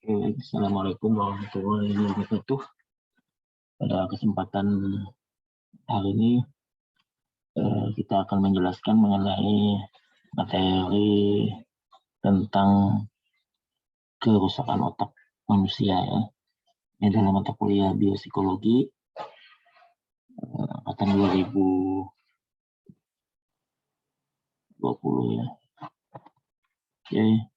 Assalamualaikum warahmatullahi wabarakatuh. Pada kesempatan hari ini kita akan menjelaskan mengenai materi tentang kerusakan otak manusia ya. Ini dalam mata kuliah biopsikologi angkatan 2020 ya. Oke.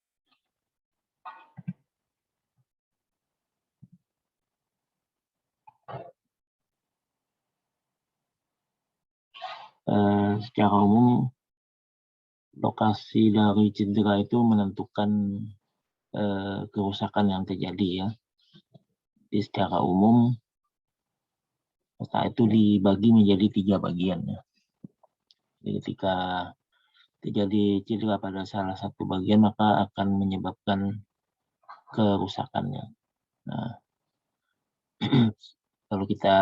Secara umum lokasi dari cedera itu menentukan kerusakan yang terjadi ya. Jadi secara umum otak itu dibagi menjadi 3 bagian ya. Jadi ketika terjadi cedera pada salah satu bagian maka akan menyebabkan kerusakannya. Nah, kalau kita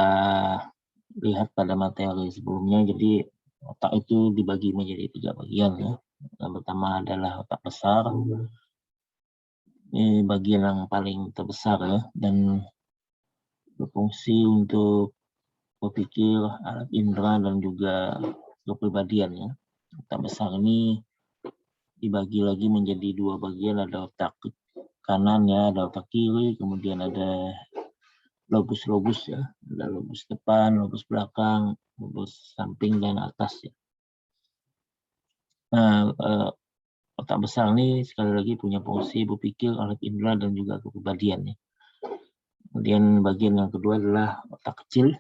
lihat pada materi sebelumnya, jadi otak itu dibagi menjadi 3 bagian ya. Yang pertama adalah otak besar. Ini bagian yang paling terbesar ya, dan berfungsi untuk berpikir, alat indera, dan juga kepribadian ya. Otak besar ini dibagi lagi menjadi 2 bagian, ada otak kanan ya, ada otak kiri, kemudian ada lobus-lobus ya, ada lobus depan, lobus belakang, lobus samping dan atas ya. Nah, otak besar ini sekali lagi punya fungsi berpikir, alat indera, dan juga kepribadian ya. Kemudian bagian yang kedua adalah otak kecil.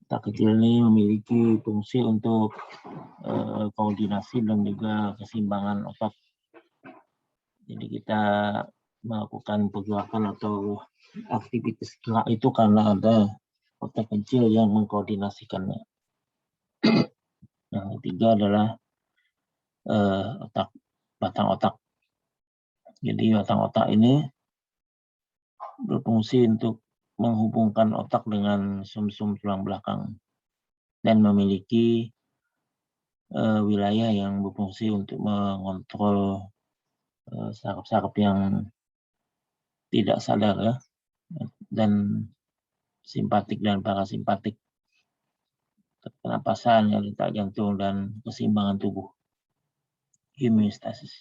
Otak kecil ini memiliki fungsi untuk koordinasi dan juga keseimbangan otot. Jadi kita melakukan pergerakan atau aktivitas gerak itu karena ada otak kecil yang mengkoordinasikannya. Yang ketiga adalah batang otak. Jadi batang otak ini berfungsi untuk menghubungkan otak dengan sumsum tulang belakang dan memiliki wilayah yang berfungsi untuk mengontrol saraf-saraf yang tidak sadar ya, dan simpatik dan parasimpatik, pernapasan, detak jantung, dan keseimbangan tubuh, homeostasis.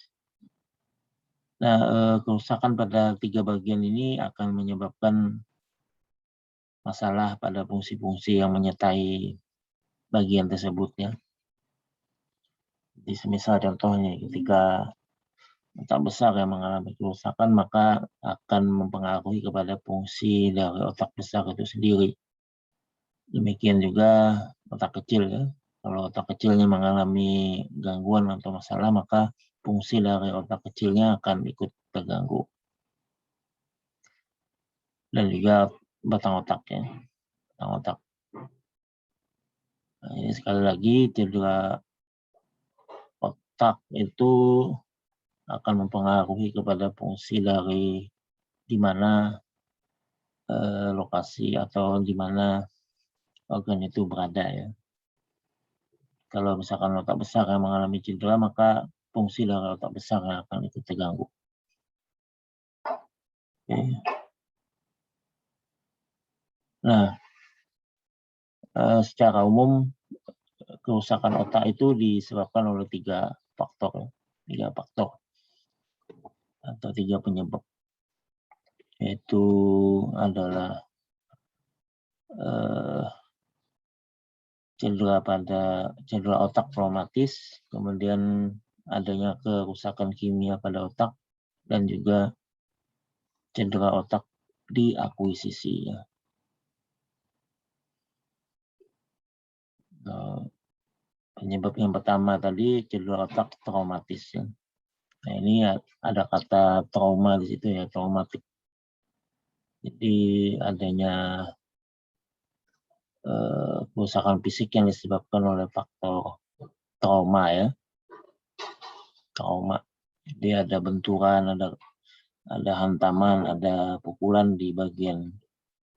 Nah, kerusakan pada 3 bagian ini akan menyebabkan masalah pada fungsi-fungsi yang menyertai bagian tersebut ya. Jadi semisal contohnya ketika otak besar yang mengalami kerusakan maka akan mempengaruhi kepada fungsi dari otak besar itu sendiri. Demikian juga otak kecil ya. Kalau otak kecilnya mengalami gangguan atau masalah maka fungsi dari otak kecilnya akan ikut terganggu. Dan juga batang otaknya, batang otak. Nah, ini sekali lagi cedera otak itu akan mempengaruhi kepada fungsi dari di mana lokasi atau di mana organ itu berada ya. Kalau misalkan otak besar yang mengalami cedera maka fungsi dari otak besar yang akan ikut terganggu. Oke. Nah, secara umum kerusakan otak itu disebabkan oleh 3 faktor, 3 faktor atau 3 penyebab, yaitu adalah cedera otak traumatis, kemudian adanya kerusakan kimia pada otak, dan juga cedera otak di akuisisi ya. Penyebab yang pertama tadi cedera otak traumatis ya. Nah, ini ada kata trauma di situ ya, traumatik. Jadi adanya kerusakan fisik yang disebabkan oleh faktor trauma ya. Trauma. Jadi ada benturan, ada hantaman, ada pukulan di bagian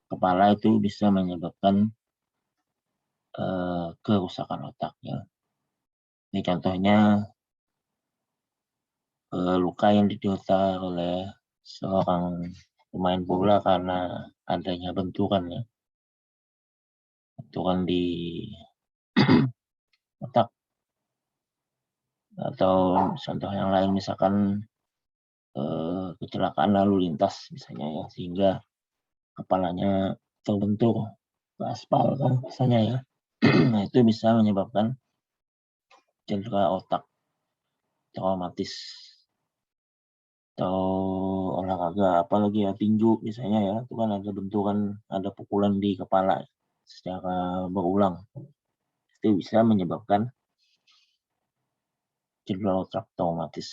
kepala, itu bisa menyebabkan kerusakan otak ya. Ini contohnya luka yang diderita oleh seorang pemain bola karena adanya benturan ya, benturan di otak, atau contoh yang lain misalkan kecelakaan lalu lintas misalnya ya, sehingga kepalanya terbentur ke aspal kan misalnya ya. Nah, itu bisa menyebabkan cedera otak traumatis. Atau olahraga apalagi ya, tinju misalnya ya, itu kan ada benturan, ada pukulan di kepala secara berulang. Itu bisa menyebabkan cedera otak traumatis.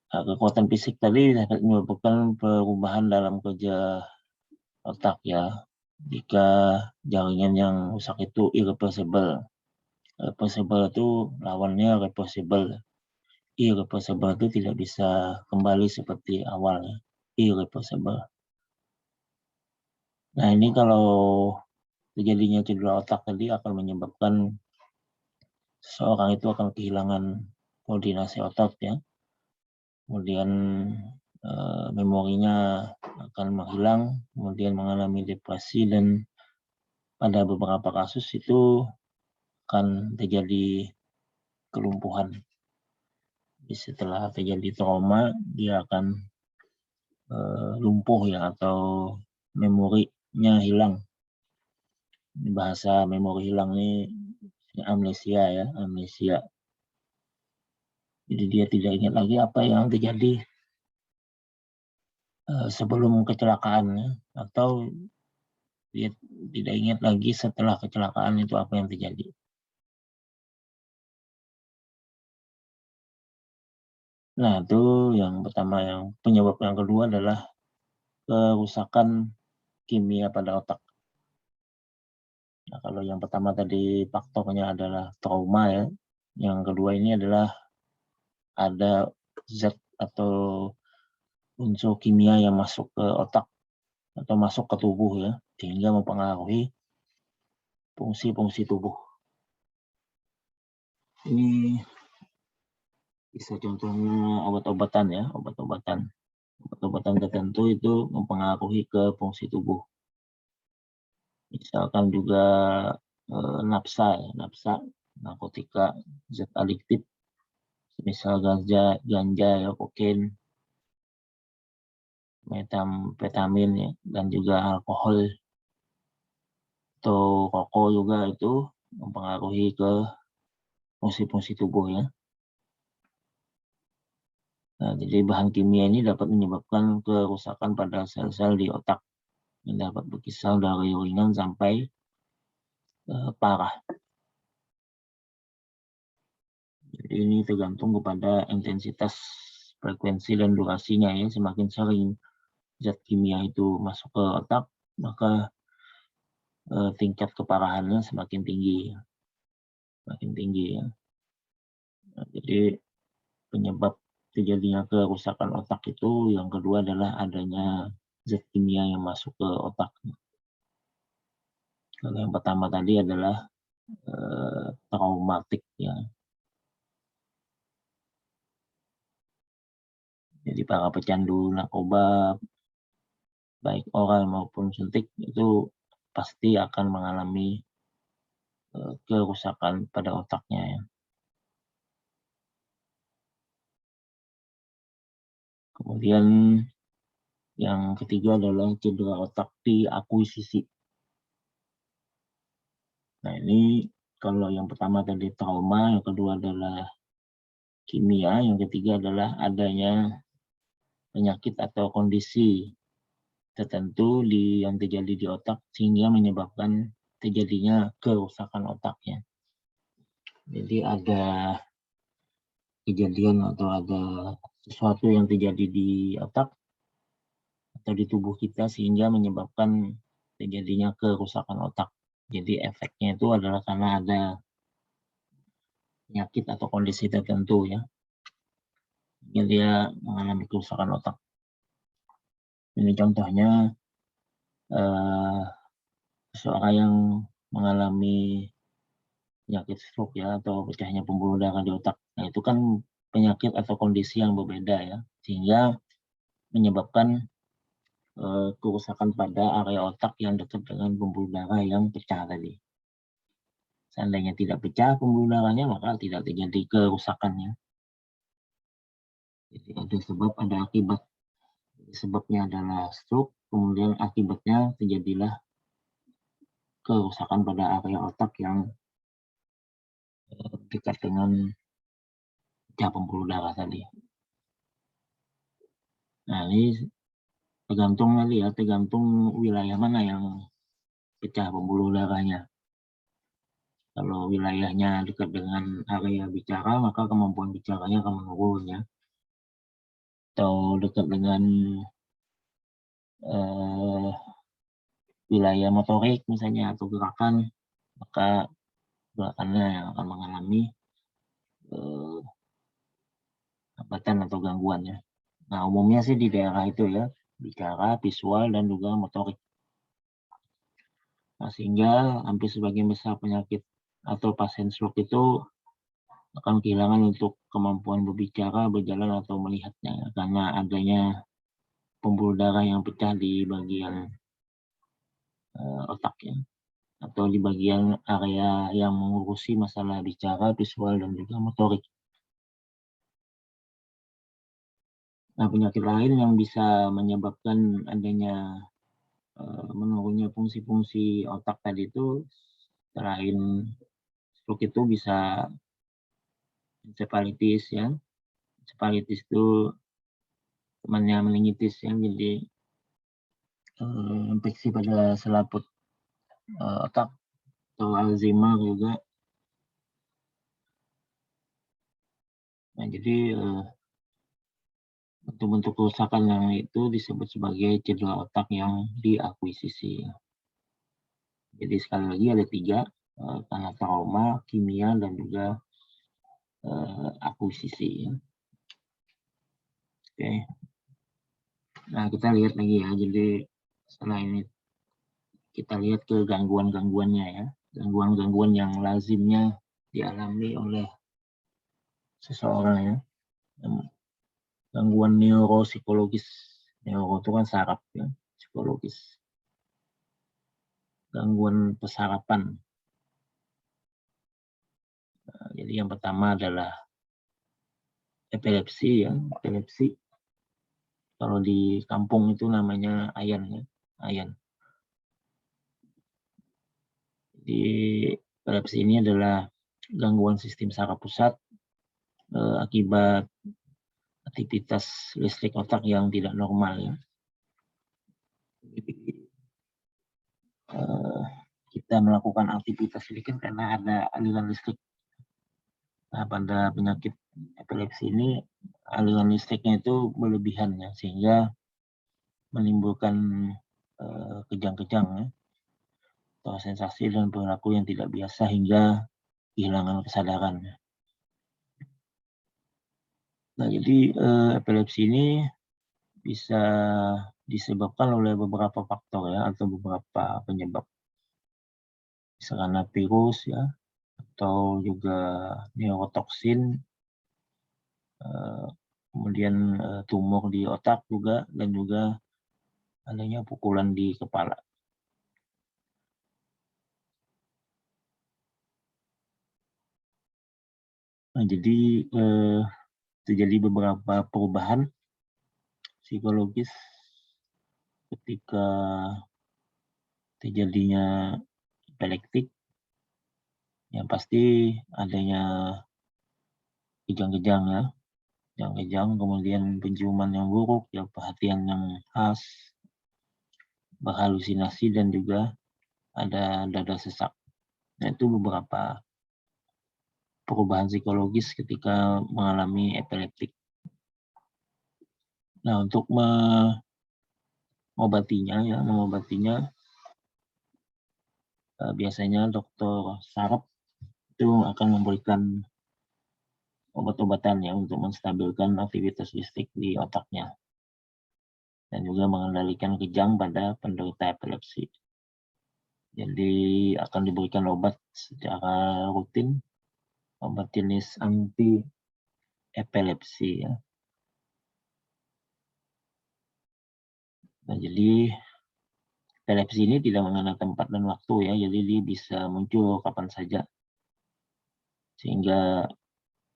Nah, kekuatan fisik tadi dapat menyebabkan perubahan dalam kerja otak ya. Jika jaringan yang rusak itu irreversible. Reversible itu lawannya reversible. Irreversible itu tidak bisa kembali seperti awalnya. Irreversible. Nah, ini kalau terjadinya cedera otak tadi akan menyebabkan seseorang itu akan kehilangan koordinasi otot ya. Kemudian memorinya akan menghilang, kemudian mengalami depresi, dan pada beberapa kasus itu akan terjadi kelumpuhan. Setelah terjadi trauma, dia akan lumpuh ya, atau memorinya hilang. Bahasa memori hilang ini amnesia ya, amnesia. Jadi dia tidak ingat lagi apa yang terjadi sebelum kecelakaannya, atau dia tidak ingat lagi setelah kecelakaan itu apa yang terjadi. Nah, itu yang pertama. Yang penyebab yang kedua adalah kerusakan kimia pada otak. Nah, kalau yang pertama tadi faktornya adalah trauma ya. Yang kedua ini adalah ada zat atau unsur kimia yang masuk ke otak atau masuk ke tubuh ya, sehingga mempengaruhi fungsi-fungsi tubuh. Ini bisa contohnya obat-obatan ya, obat-obatan tertentu itu mempengaruhi ke fungsi tubuh. Misalkan juga nafsa ya, narkotika, zat adiktif, misal ganja ya, kokain, metamfetamin ya, dan juga alkohol atau rokok juga itu mempengaruhi ke fungsi-fungsi tubuh ya. Nah, jadi bahan kimia ini dapat menyebabkan kerusakan pada sel-sel di otak yang dapat berkisar dari ringan sampai parah. Jadi ini tergantung kepada intensitas, frekuensi, dan durasinya ya. Semakin sering zat kimia itu masuk ke otak, maka tingkat keparahannya semakin tinggi ya. Nah, jadi penyebab terjadinya kerusakan otak itu yang kedua adalah adanya zat kimia yang masuk ke otak. Kalau yang pertama tadi adalah traumatik ya. Jadi para pecandu narkoba, baik oral maupun suntik, itu pasti akan mengalami kerusakan pada otaknya ya. Kemudian yang ketiga adalah cedera otak di akuisisi. Nah, ini kalau yang pertama tadi trauma, yang kedua adalah kimia, yang ketiga adalah adanya penyakit atau kondisi tertentu yang terjadi di otak sehingga menyebabkan terjadinya kerusakan otaknya. Jadi ada kejadian atau ada sesuatu yang terjadi di otak atau di tubuh kita sehingga menyebabkan terjadinya kerusakan otak. Jadi efeknya itu adalah karena ada penyakit atau kondisi tertentu ya, sehingga dia mengalami kerusakan otak. Ini contohnya seseorang yang mengalami penyakit stroke ya, atau pecahnya pembuluh darah di otak. Nah, itu kan penyakit atau kondisi yang berbeda ya, sehingga menyebabkan kerusakan pada area otak yang dekat dengan pembuluh darah yang pecah tadi. Seandainya tidak pecah pembuluh darahnya, maka tidak terjadi kerusakannya. Jadi ada sebab, ada akibat. Sebabnya adalah stroke, kemudian akibatnya terjadilah kerusakan pada area otak yang dekat dengan pecah pembuluh darah tadi. Nah, ini tergantung wilayah mana yang pecah pembuluh darahnya. Kalau wilayahnya dekat dengan area bicara, maka kemampuan bicaranya akan menurun ya. Atau dekat dengan wilayah motorik misalnya atau gerakan, maka gerakannya yang akan mengalami hambatan atau gangguannya. Nah, umumnya sih di daerah itu ya, bicara, visual, dan juga motorik. Nah, sehingga hampir sebagian besar penyakit atau pasien stroke itu akan kehilangan untuk kemampuan berbicara, berjalan, atau melihatnya ya, karena adanya pembuluh darah yang pecah di bagian otak ya, atau di bagian area yang mengurusi masalah bicara, visual, dan juga motorik. Nah, penyakit lain yang bisa menyebabkan adanya menurunnya fungsi-fungsi otak tadi itu, selain stroke itu bisa encephalitis ya. Encephalitis itu temannya meningitis ya, jadi infeksi pada selaput otak, atau Alzheimer juga. Nah, jadi bentuk-bentuk kerusakan yang itu disebut sebagai cedera otak yang diakuisisi. Jadi sekali lagi ada 3, karena trauma, kimia, dan juga akuisisi. Oke. Nah, kita lihat lagi ya. Jadi setelah ini kita lihat ke gangguan-gangguannya ya. Gangguan-gangguan yang lazimnya dialami oleh seseorang ya. Gangguan neuropsikologis. Neuro itu kan saraf ya, psikologis. Gangguan pesarapan. Nah, jadi yang pertama adalah epilepsi ya, epilepsi. Kalau di kampung itu namanya ayan ya, ayan. Jadi epilepsi ini adalah gangguan sistem saraf pusat akibat aktivitas listrik otak yang tidak normal ya. Jadi, kita melakukan aktivitas ini kan karena ada aliran listrik. Nah, pada penyakit epilepsi ini aliran listriknya itu berlebihan ya, sehingga menimbulkan kejang-kejang ya, atau sensasi dan perilaku yang tidak biasa hingga kehilangan kesadaran. Nah, jadi epilepsi ini bisa disebabkan oleh beberapa faktor ya, atau beberapa penyebab. Bisa karena virus ya, atau juga neurotoksin, kemudian tumor di otak juga, dan juga adanya pukulan di kepala. Nah, jadi terjadi beberapa perubahan psikologis ketika terjadinya epileptik. Yang pasti adanya kejang-kejang ya, kejang-kejang, kemudian penciuman yang buruk, ya, perhatian yang khas, berhalusinasi, dan juga ada dada sesak. Nah, itu beberapa perubahan psikologis ketika mengalami epileptik. Nah, untuk mengobatinya biasanya dokter saraf itu akan memberikan obat-obatan ya untuk menstabilkan aktivitas listrik di otaknya dan juga mengendalikan kejang pada penderita epilepsi. Jadi akan diberikan obat secara rutin, obat jenis anti epilepsi ya. Nah, jadi epilepsi ini tidak mengenal tempat dan waktu ya, jadi dia bisa muncul kapan saja. Sehingga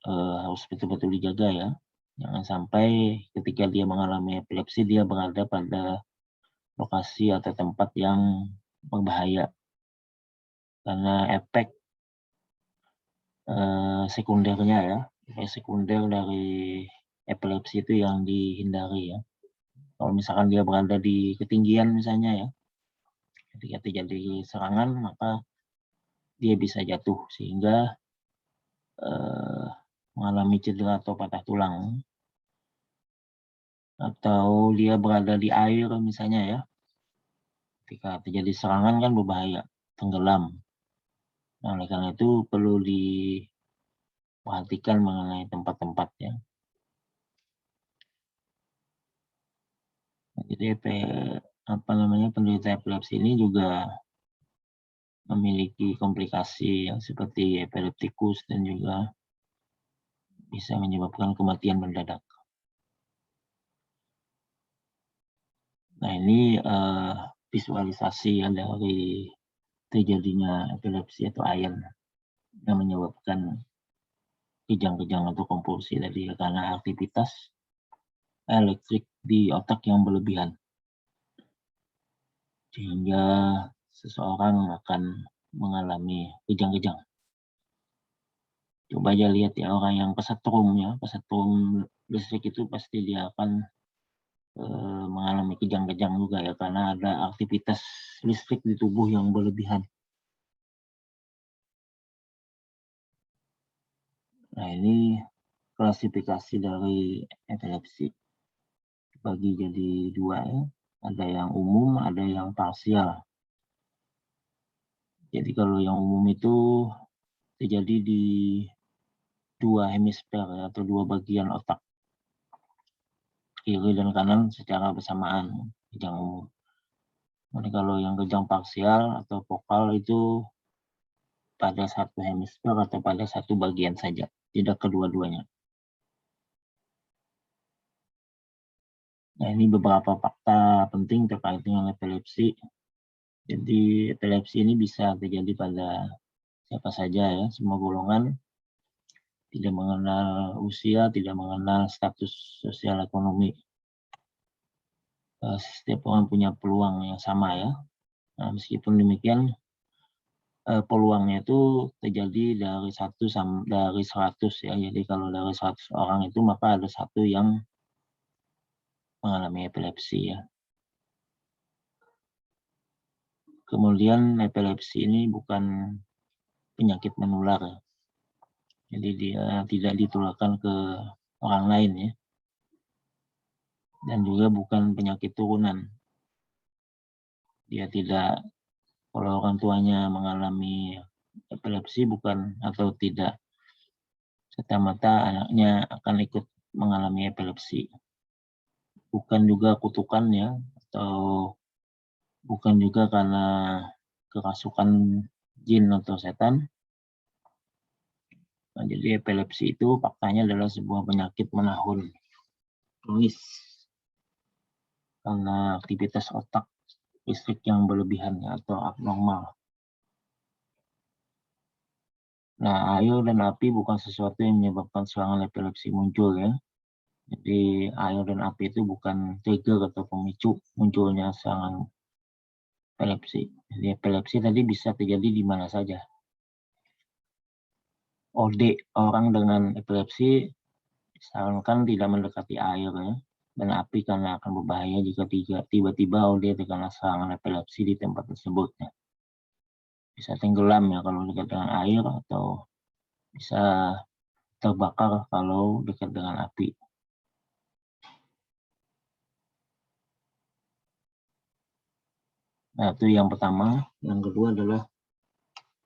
harus betul-betul dijaga ya. Jangan sampai ketika dia mengalami epilepsi dia berada pada lokasi atau tempat yang berbahaya. Karena efek sekundernya ya, sekunder dari epilepsi itu yang dihindari ya. Kalau misalkan dia berada di ketinggian misalnya ya, ketika terjadi serangan maka dia bisa jatuh sehingga mengalami cedera atau patah tulang. Atau dia berada di air misalnya ya, ketika terjadi serangan kan berbahaya, tenggelam. Nah, oleh karena itu perlu diperhatikan mengenai tempat-tempatnya. Jadi penderita epilepsi ini juga memiliki komplikasi yang seperti epileptikus dan juga bisa menyebabkan kematian mendadak. Nah, ini visualisasi ya dari terjadinya epilepsi atau AYA yang menyebabkan kejang-kejang atau kompulsi tadi karena aktivitas elektrik di otak yang berlebihan. Sehingga seseorang akan mengalami kejang-kejang. Coba aja lihat ya orang yang kesetrum ya, kesetrum listrik itu pasti dia akan mengalami kejang-kejang juga ya karena ada aktivitas listrik di tubuh yang berlebihan. Nah, ini klasifikasi dari epilepsi bagi jadi dua ya. Ada yang umum, ada yang parsial. Jadi kalau yang umum itu terjadi di dua hemisfer ya, atau dua bagian otak, kiri dan kanan secara bersamaan, kejang umum. Jadi kalau yang kejang parsial atau fokal itu pada satu hemisfer atau pada satu bagian saja, tidak kedua-duanya. Nah, ini beberapa fakta penting terkait dengan epilepsi. Jadi epilepsi ini bisa terjadi pada siapa saja ya, semua golongan, tidak mengenal usia, tidak mengenal status sosial ekonomi. Setiap orang punya peluang yang sama ya. Nah, meskipun demikian peluangnya itu terjadi dari 100 ya. Jadi kalau dari 100 orang itu maka ada satu yang mengalami epilepsi ya. Kemudian epilepsi ini bukan penyakit menular ya. Jadi dia tidak ditularkan ke orang lain ya. Dan juga bukan penyakit turunan. Dia tidak, kalau orang tuanya mengalami epilepsi bukan atau tidak serta-merta anaknya akan ikut mengalami epilepsi. Bukan juga kutukan ya, atau bukan juga karena kerasukan jin atau setan. Nah, jadi epilepsi itu faktanya adalah sebuah penyakit menahun kronis karena aktivitas otak listrik yang berlebihan atau abnormal. Nah, air dan api bukan sesuatu yang menyebabkan serangan epilepsi muncul ya. Jadi air dan api itu bukan trigger atau pemicu munculnya serangan epilepsi. Jadi epilepsi tadi bisa terjadi di mana saja. Orang dengan epilepsi disarankan tidak mendekati air ya, dan api karena akan berbahaya jika tiba-tiba terkena serangan epilepsi di tempat tersebut ya. Bisa tenggelam ya kalau dekat dengan air atau bisa terbakar kalau dekat dengan api. Nah, itu yang pertama. Yang kedua adalah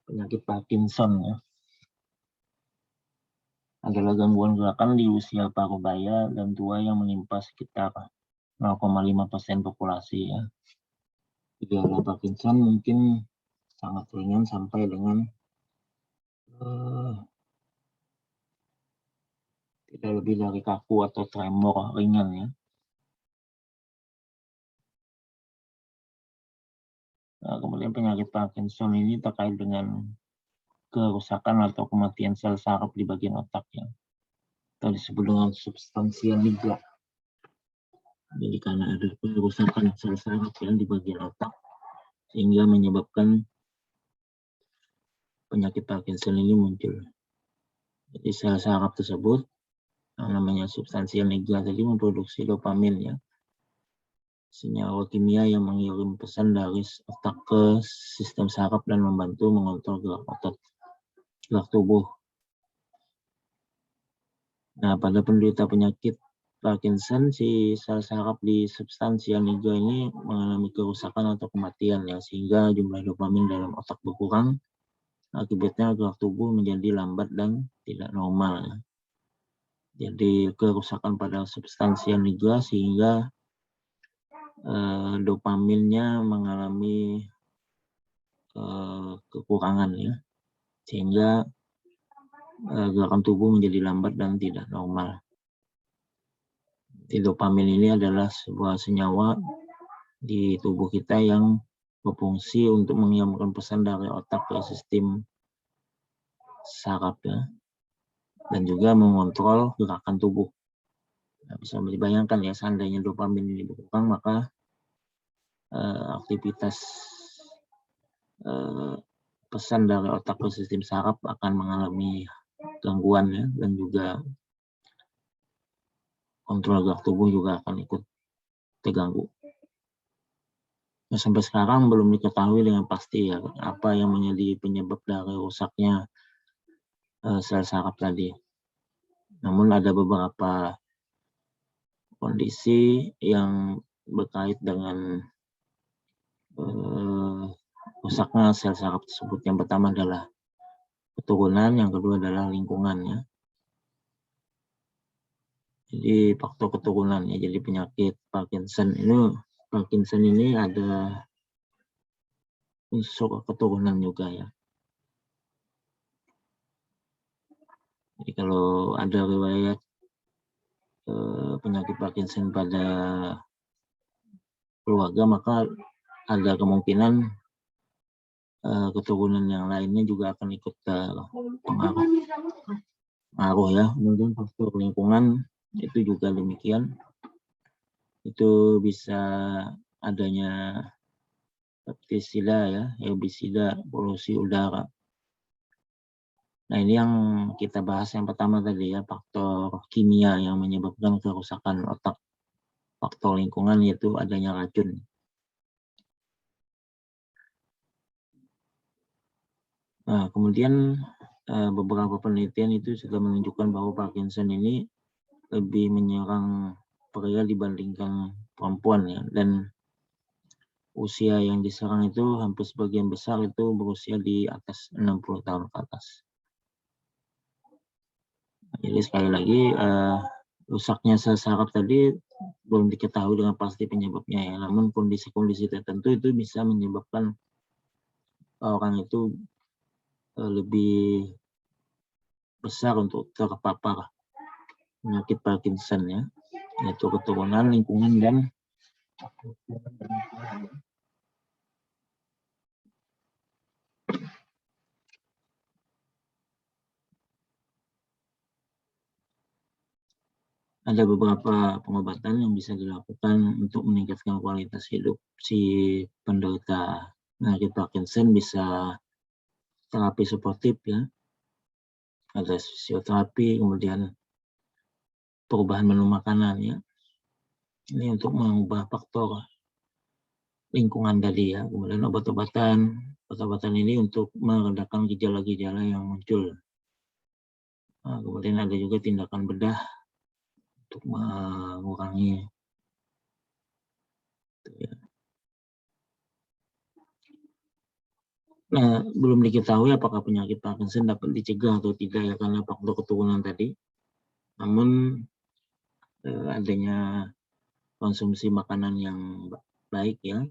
penyakit Parkinson ya. Adalah gangguan gerakan di usia parubaya dan tua yang menimpa sekitar 0,5% populasi ya. Gejala Parkinson mungkin sangat ringan sampai dengan tidak lebih dari kaku atau tremor ringan ya. Nah, kemudian penyakit Parkinson ini terkait dengan kerusakan atau kematian sel saraf di bagian otak ya, atau disebut dengan substansia nigra. Jadi karena ada kerusakan sel saraf yang di bagian otak sehingga menyebabkan penyakit Parkinson ini muncul. Jadi sel saraf tersebut yang namanya substansia nigra tadi memproduksi dopamin ya, senyawa kimia yang mengirim pesan dari otak ke sistem saraf dan membantu mengontrol gerak otot, gerak tubuh. Nah, pada penderita penyakit Parkinson, si sel saraf di substansia nigra ini mengalami kerusakan atau kematian ya, sehingga jumlah dopamin dalam otak berkurang. Akibatnya gerak tubuh menjadi lambat dan tidak normal ya. Jadi kerusakan pada substansia nigra sehingga dopaminnya mengalami kekurangan ya, sehingga gerakan tubuh menjadi lambat dan tidak normal. Jadi dopamin ini adalah sebuah senyawa di tubuh kita yang berfungsi untuk mengirimkan pesan dari otak ke sistem saraf ya, dan juga mengontrol gerakan tubuh. Nah, bisa dibayangkan ya, seandainya dopamin ini berkurang, maka aktivitas pesan dari otak ke sistem saraf akan mengalami gangguan ya, dan juga kontrol gerak tubuh juga akan ikut terganggu. Nah, sampai sekarang belum diketahui dengan pasti ya apa yang menjadi penyebab dari rusaknya sel saraf tadi. Namun ada beberapa kondisi yang berkait dengan rusaknya sel saraf tersebut. Yang pertama adalah keturunan, yang kedua adalah lingkungan ya. Jadi faktor keturunan ya, jadi penyakit Parkinson ini ada unsur keturunan juga ya. Jadi kalau ada riwayat penyakit Parkinson pada keluarga, maka ada kemungkinan keturunan yang lainnya juga akan ikut pengaruh ya. Kemudian faktor lingkungan itu juga demikian. Itu bisa adanya pestisida ya, herbisida, polusi udara. Nah, ini yang kita bahas yang pertama tadi ya, faktor kimia yang menyebabkan kerusakan otak. Faktor lingkungan yaitu adanya racun. Nah, kemudian beberapa penelitian itu sudah menunjukkan bahwa Parkinson ini lebih menyerang pria dibandingkan perempuan ya, dan usia yang diserang itu hampir sebagian besar itu berusia di atas 60 tahun ke atas. Jadi sekali lagi rusaknya sel saraf tadi belum diketahui dengan pasti penyebabnya ya, namun kondisi-kondisi tertentu itu bisa menyebabkan orang itu lebih besar untuk terpapar penyakit Parkinson ya, yaitu keturunan, lingkungan, dan ada beberapa pengobatan yang bisa dilakukan untuk meningkatkan kualitas hidup si penderita penyakit Parkinson. Bisa terapi suportif ya, ada fisioterapi, kemudian perubahan menu makanan ya. Ini untuk mengubah faktor lingkungan tadi ya. Kemudian obat-obatan ini untuk meredakan gejala-gejala yang muncul. Nah, kemudian ada juga tindakan bedah untuk mengurangi ya. Nah, belum diketahui apakah penyakit Parkinson dapat dicegah atau tidak ya, karena faktor keturunan tadi. Namun adanya konsumsi makanan yang baik ya,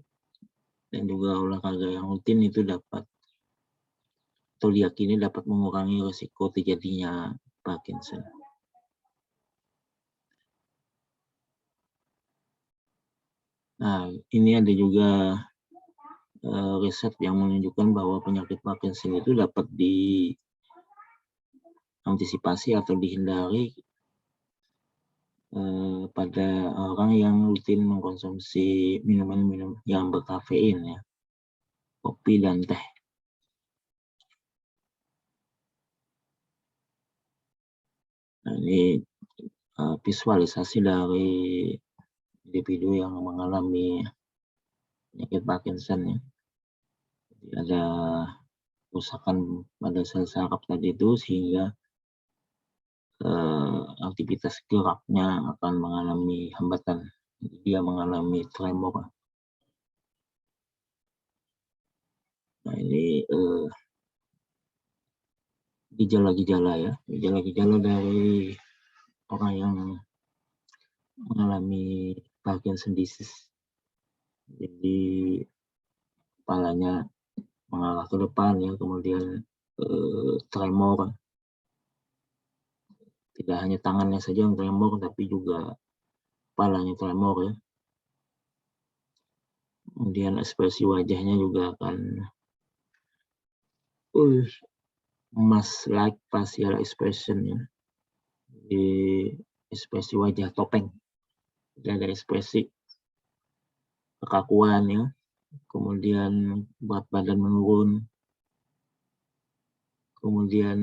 dan juga olahraga yang rutin itu dapat atau diyakini dapat mengurangi risiko terjadinya Parkinson. Nah, ini ada juga riset yang menunjukkan bahwa penyakit Parkinson itu dapat diantisipasi atau dihindari pada orang yang rutin mengkonsumsi minuman-minum yang berkafein ya, kopi dan teh. Nah, ini visualisasi dari individu yang mengalami penyakit Parkinson ya. Jadi ada kerusakan pada sel saraf tadi itu sehingga aktivitas geraknya akan mengalami hambatan. Jadi dia mengalami tremor. Nah, ini gejala-gejala ya, gejala-gejala dari orang yang mengalami Parkinson disease. Jadi kepalanya mengarah ke depan ya, kemudian tremor. Tidak hanya tangannya saja yang tremor, tapi juga kepalanya tremor ya. Kemudian ekspresi wajahnya juga akan mask-like facial expression ya. Di ekspresi wajah topeng. Jadi ada ekspresi kekakuan ya. Kemudian berat badan menurun. Kemudian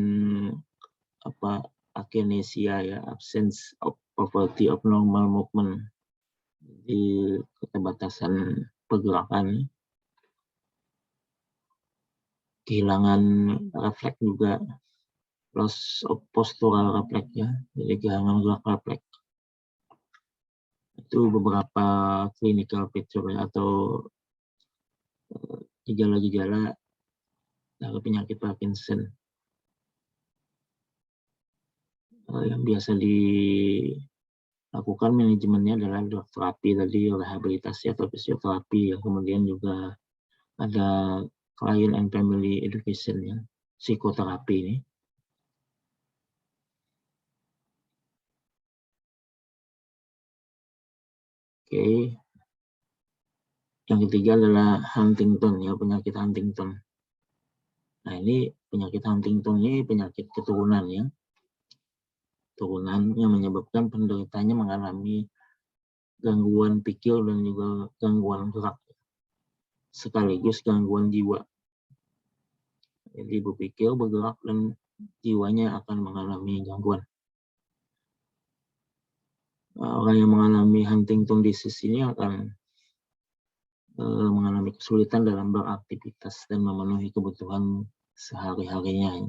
akinesia ya, absence of property of normal movement. Jadi keterbatasan pergerakan. Kehilangan refleks juga, loss of postural reflex ya, jadi kehilangan gerak refleks. Itu beberapa clinical picture atau gejala-gejala dari penyakit Parkinson yang biasa dilakukan manajemennya adalah drug terapi tadi, rehabilitasi atau fisioterapi ya. Kemudian juga ada client and family education ya, psikoterapi ini. Oke. Yang ketiga adalah Huntington ya, penyakit Huntington. Nah, ini penyakit Huntington ini penyakit keturunan ya. Turunan yang menyebabkan penderitanya mengalami gangguan pikir dan juga gangguan gerak, sekaligus gangguan jiwa. Jadi berpikir, bergerak, dan jiwanya akan mengalami gangguan. Orang yang mengalami Huntington disease ini akan mengalami kesulitan dalam beraktivitas dan memenuhi kebutuhan sehari-harinya.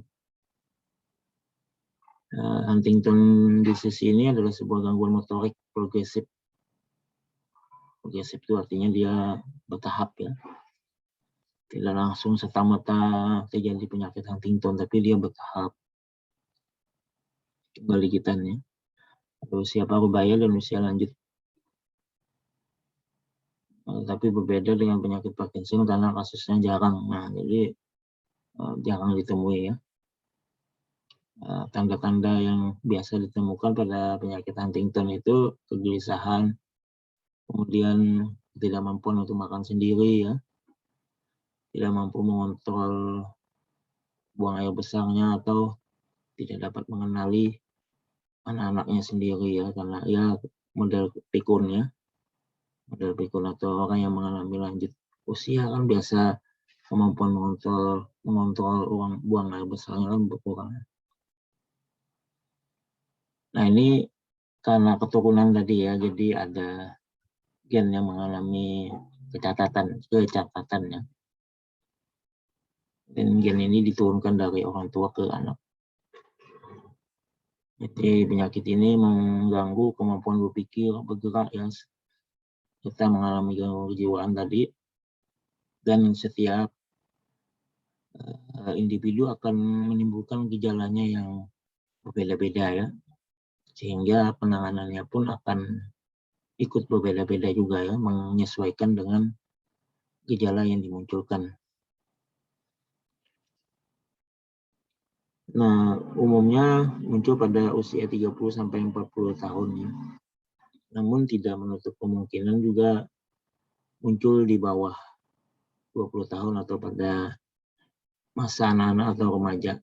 Huntington disease ini adalah sebuah gangguan motorik progresif. Progresif itu artinya dia bertahap ya. Tidak langsung serta-merta terjadi penyakit Huntington, tapi dia bertahap balikitannya. Usia parubaya dan usia lanjut. Tapi berbeda dengan penyakit Parkinson karena kasusnya jarang. Nah, jadi jarang ditemui ya. Tanda-tanda yang biasa ditemukan pada penyakit Huntington itu kegelisahan, kemudian ketidakmampuan untuk makan sendiri ya, tidak mampu mengontrol buang air besarnya, atau tidak dapat mengenali anak-anaknya sendiri ya, karena ya model pikun ya, model pikun atau orang yang mengalami lanjut usia kan biasa kemampuan mengontrol buang air besarnya kan berkurang. Nah, ini karena keturunan tadi ya, jadi ada gen yang mengalami kecacatan ya. Dan gen ini diturunkan dari orang tua ke anak. Jadi penyakit ini mengganggu kemampuan berpikir, bergerak ya, serta mengalami gangguan kejiwaan tadi. Dan setiap individu akan menimbulkan gejalanya yang berbeda-beda ya. Sehingga penanganannya pun akan ikut berbeda-beda juga ya, menyesuaikan dengan gejala yang dimunculkan. Nah, umumnya muncul pada usia 30 sampai 40 tahun ya. Namun tidak menutup kemungkinan juga muncul di bawah 20 tahun atau pada masa anak-anak atau remaja.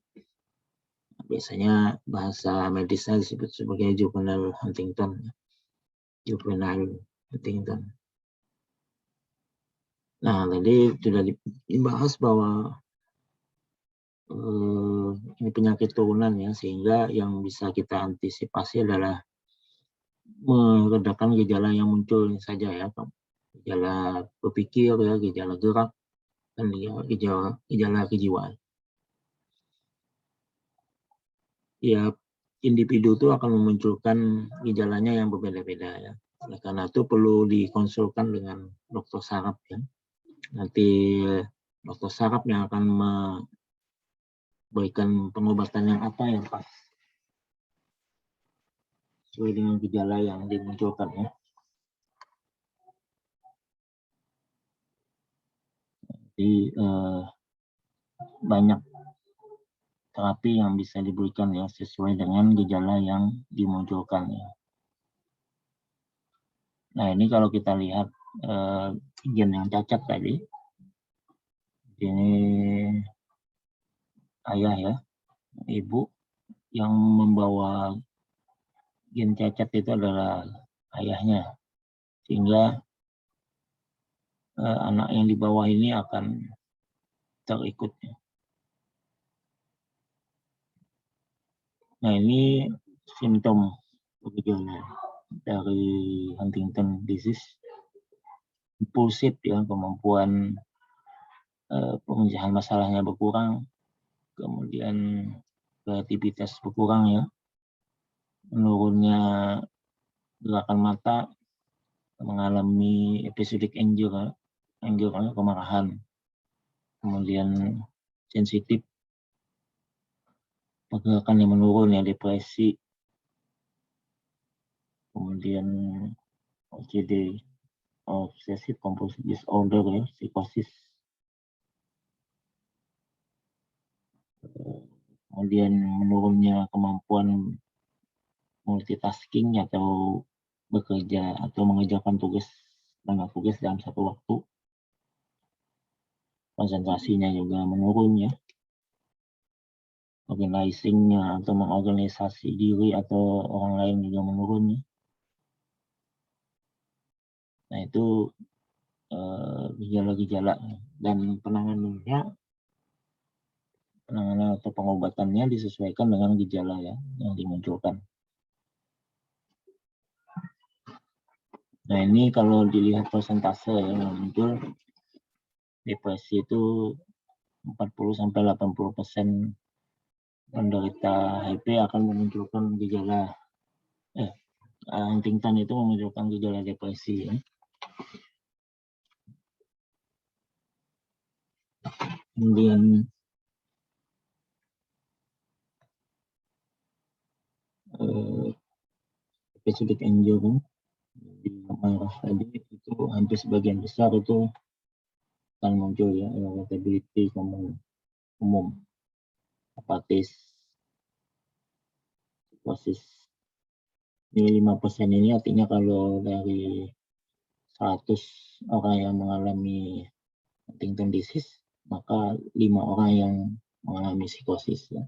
Biasanya bahasa medisnya disebut sebagai juvenile Huntington. Nah, tadi sudah dibahas bahwa ini penyakit turunan ya, sehingga yang bisa kita antisipasi adalah meredakan gejala yang muncul saja ya, gejala berpikir ya, gejala gerak, dan gejala kejiwaan. Ya, individu itu akan memunculkan gejalanya yang berbeda-beda ya. Oleh karena itu perlu dikonsulkan dengan dokter saraf ya. Nanti dokter saraf yang akan memberikan pengobatan yang apa yang pas sesuai dengan gejala yang dimunculkan ya. Jadi banyak terapi yang bisa diberikan ya sesuai dengan gejala yang dimunculkan ya. Nah, ini kalau kita lihat gen yang cacat tadi, ini ayah ya, ibu yang membawa gen cacat itu adalah ayahnya, sehingga anak yang di bawah ini akan terikut. Nah, ini simptom gejala dari Huntington disease. Impulsif ya, kemampuan pemecahan masalahnya berkurang, kemudian kreativitas berkurang ya, menurunnya gerakan mata, mengalami episodic anger kemarahan, kemudian sensitif, pergerakan yang menurun ya, depresi, kemudian OCD, obsessive compulsive disorder ya, psikosis, kemudian menurunnya kemampuan multitasking atau bekerja atau mengerjakan banyak tugas dalam satu waktu, konsentrasinya juga menurun ya, organizing-nya atau mengorganisasi diri atau orang lain juga menurun ya. Nah, itu gejala-gejala dan penanganan atau pengobatannya disesuaikan dengan gejala ya yang dimunculkan. Nah, ini kalau dilihat persentase yang muncul, depresi itu 40-80% penderita HIV akan memunculkan gejala Huntington itu memunculkan gejala depresi ya. Kemudian episodic anger di marah tadi itu hampir sebagian besar itu akan muncul ya, irritability umum, apatis, psikosis. Ini 5% ini artinya kalau dari 100 orang yang mengalami Huntington disease, maka 5 orang yang mengalami psikosis ya.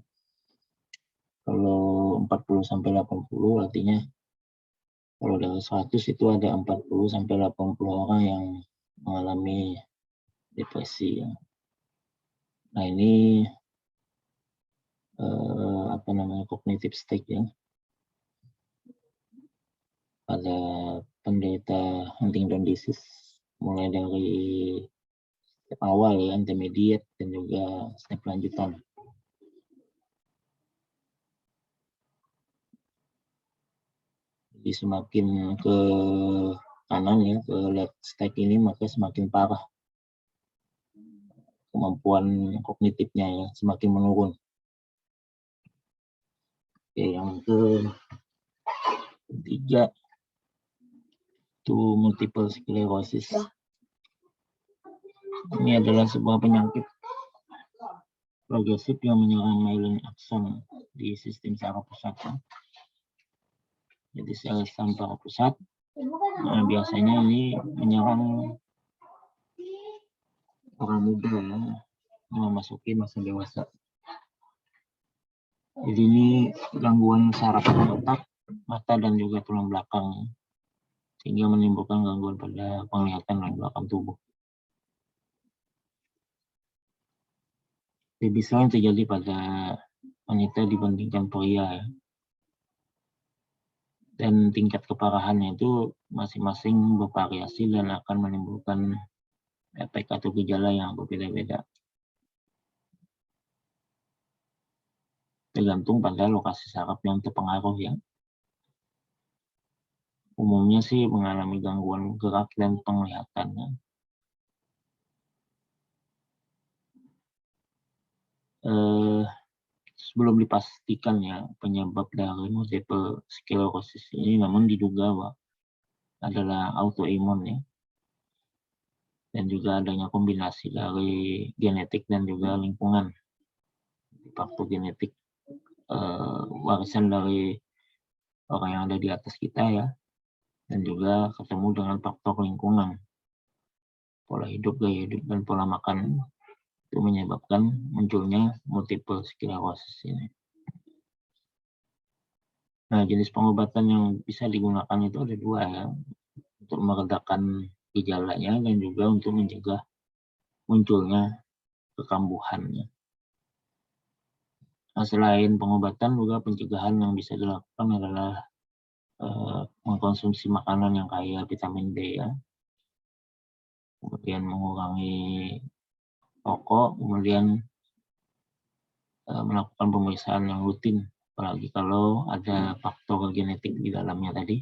Kalau 40-80 artinya kalau dari 100 itu ada 40-80 orang yang mengalami depresi ya. Nah, ini cognitive state ya. Pada penderita Huntington disease mulai dari step awal ya, intermediate dan juga step lanjutan. Jadi semakin ke kanan ya, ke left stack ini, maka semakin parah kemampuan kognitifnya ya, semakin menurun. Oke, yang ketiga itu multiple sclerosis. Ini adalah sebuah penyakit progresif yang menyerang myelin akson di sistem saraf pusat. Jadi sel saraf pusat biasanya ini menyerang orang muda ya, memasuki masa dewasa. Jadi ini gangguan saraf otak, mata dan juga tulang belakang, sehingga menimbulkan gangguan pada penglihatan dan belakang tubuh. Lebih sering terjadi pada wanita dibandingkan pria ya. Dan tingkat keparahannya itu masing-masing bervariasi dan akan menimbulkan efek atau gejala yang berbeda-beda. Tergantung pada lokasi saraf yang terpengaruh ya. Umumnya sih mengalami gangguan gerak dan penglihatannya. Sebelum dipastikan ya penyebab dari multiple sclerosis ini, namun diduga bahwa adalah autoimun ya, dan juga adanya kombinasi dari genetik dan juga lingkungan, faktor genetik warisan dari orang yang ada di atas kita ya, dan juga ketemu dengan faktor lingkungan, pola hidup, gaya hidup, dan pola makan itu menyebabkan munculnya multiple sclerosis ini. Nah, jenis pengobatan yang bisa digunakan itu ada dua ya, untuk meredakan gejalanya dan juga untuk mencegah munculnya kekambuhannya. Nah, selain pengobatan juga pencegahan yang bisa dilakukan adalah mengkonsumsi makanan yang kaya vitamin D ya, kemudian mengurangi rokok, kemudian melakukan pemeriksaan yang rutin, apalagi kalau ada faktor genetik di dalamnya tadi,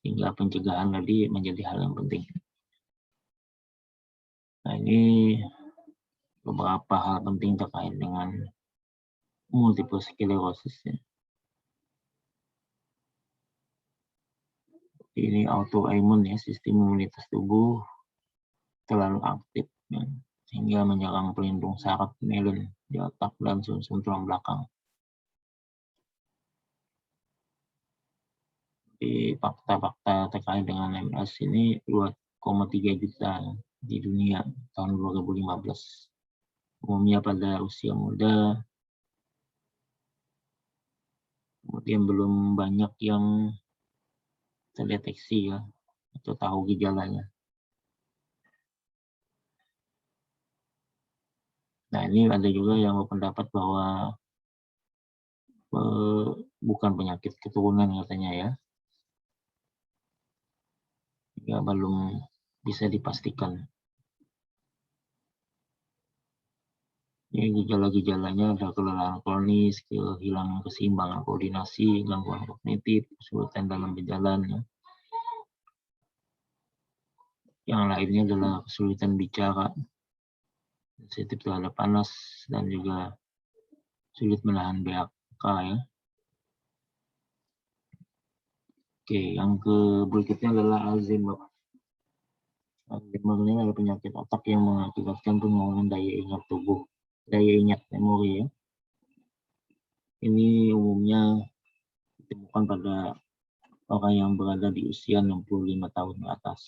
sehingga pencegahan tadi menjadi hal yang penting. Nah, ini beberapa hal penting terkait dengan multiple sclerosis ya. Ini autoimun ya, sistem imunitas tubuh terlalu aktif ya, sehingga menyerang pelindung saraf myelin di otak dan sumsum tulang belakang. Di fakta-fakta terkait dengan MS ini 2,3 juta di dunia tahun 2015. Umumnya pada usia muda, kemudian belum banyak yang terdeteksi ya, atau tahu gejalanya. Nah, ini ada juga yang berpendapat bahwa bukan penyakit keturunan katanya ya. Ya, belum bisa dipastikan. Ini gejala-gejalanya ada kelelahan kronis, kehilangan keseimbangan koordinasi, gangguan kognitif, kesulitan dalam berjalan. Ya. Yang lainnya adalah kesulitan bicara, sensitif terhadap panas, dan juga sulit menahan BAK ya. Oke, yang berikutnya adalah Alzheimer. Alzheimer ini adalah penyakit otak yang mengakibatkan penurunan daya ingat tubuh, daya ingat memori ya. Ini umumnya ditemukan pada orang yang berada di usia 65 tahun ke atas.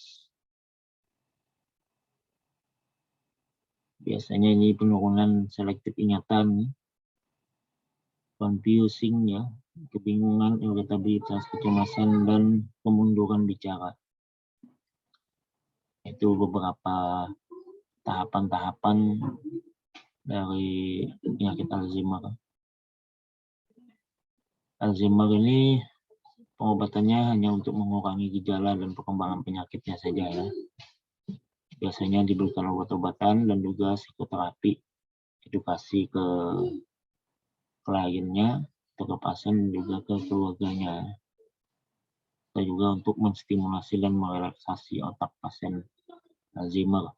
Biasanya ini penurunan selektif ingatan, confusing ya, kebingungan, iritabilitas, kecemasan, dan kemunduran bicara. Itu beberapa tahapan-tahapan dari penyakit Alzheimer. Alzheimer ini pengobatannya hanya untuk mengurangi gejala dan perkembangan penyakitnya saja ya. Biasanya diberikan obat-obatan dan juga psikoterapi, edukasi ke kliennya, atau ke pasien, dan juga ke keluarganya. Dan juga untuk menstimulasi dan merelaksasi otak pasien Alzheimer.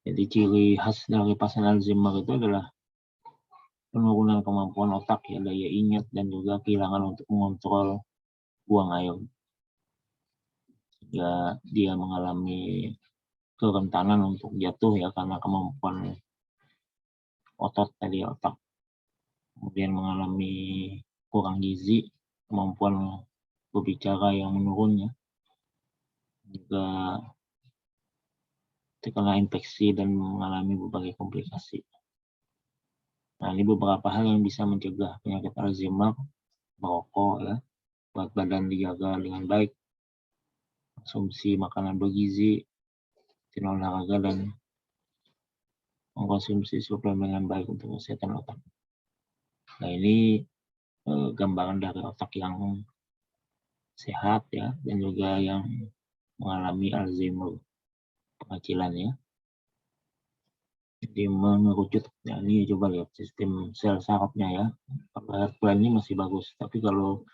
Jadi ciri khas dari pasien Alzheimer itu adalah penurunan kemampuan otak ya, daya ingat, dan juga kehilangan untuk mengontrol buang air. Ya, dia mengalami kerentanan untuk jatuh ya karena kemampuan otot tadi otak. Kemudian mengalami kurang gizi, kemampuan berbicara yang menurun ya. Juga terkena infeksi dan mengalami berbagai komplikasi. Nah, ini beberapa hal yang bisa mencegah penyakit Alzheimer: merokok, ya, berat badan dijaga dengan baik, konsumsi makanan bergizi, rutin olahraga, dan mengkonsumsi suplemen yang baik untuk kesehatan otak. Nah, ini gambaran dari otak yang sehat, ya, dan juga yang mengalami Alzheimer pengecilan, ya. Jadi mengerucut, ya, ini coba lihat sistem sel sarafnya, ya. Kalau heart plan-nya masih bagus, tapi kalau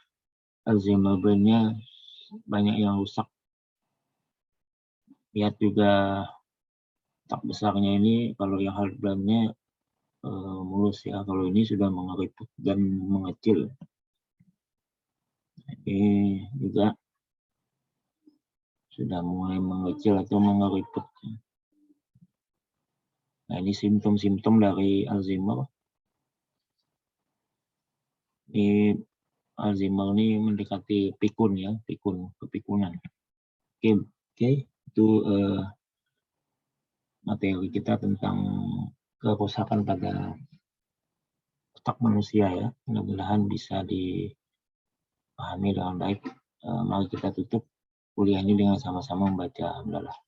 Alzheimer brain-nya banyak yang rusak. Lihat juga otak besarnya ini, kalau yang heart plan-nya mulus, ya. Kalau ini sudah mengeriput dan mengecil. Ini juga sudah mulai mengecil atau mengeriput. Nah, ini simptom-simptom dari Alzheimer. Ini Alzheimer ini mendekati pikun, ya, kepikunan. Oke, itu materi kita tentang kerusakan pada otak manusia, ya. Mudah-mudahan bisa dipahami dengan baik. Mari kita tutup kuliah ini dengan sama-sama membaca hamdalah.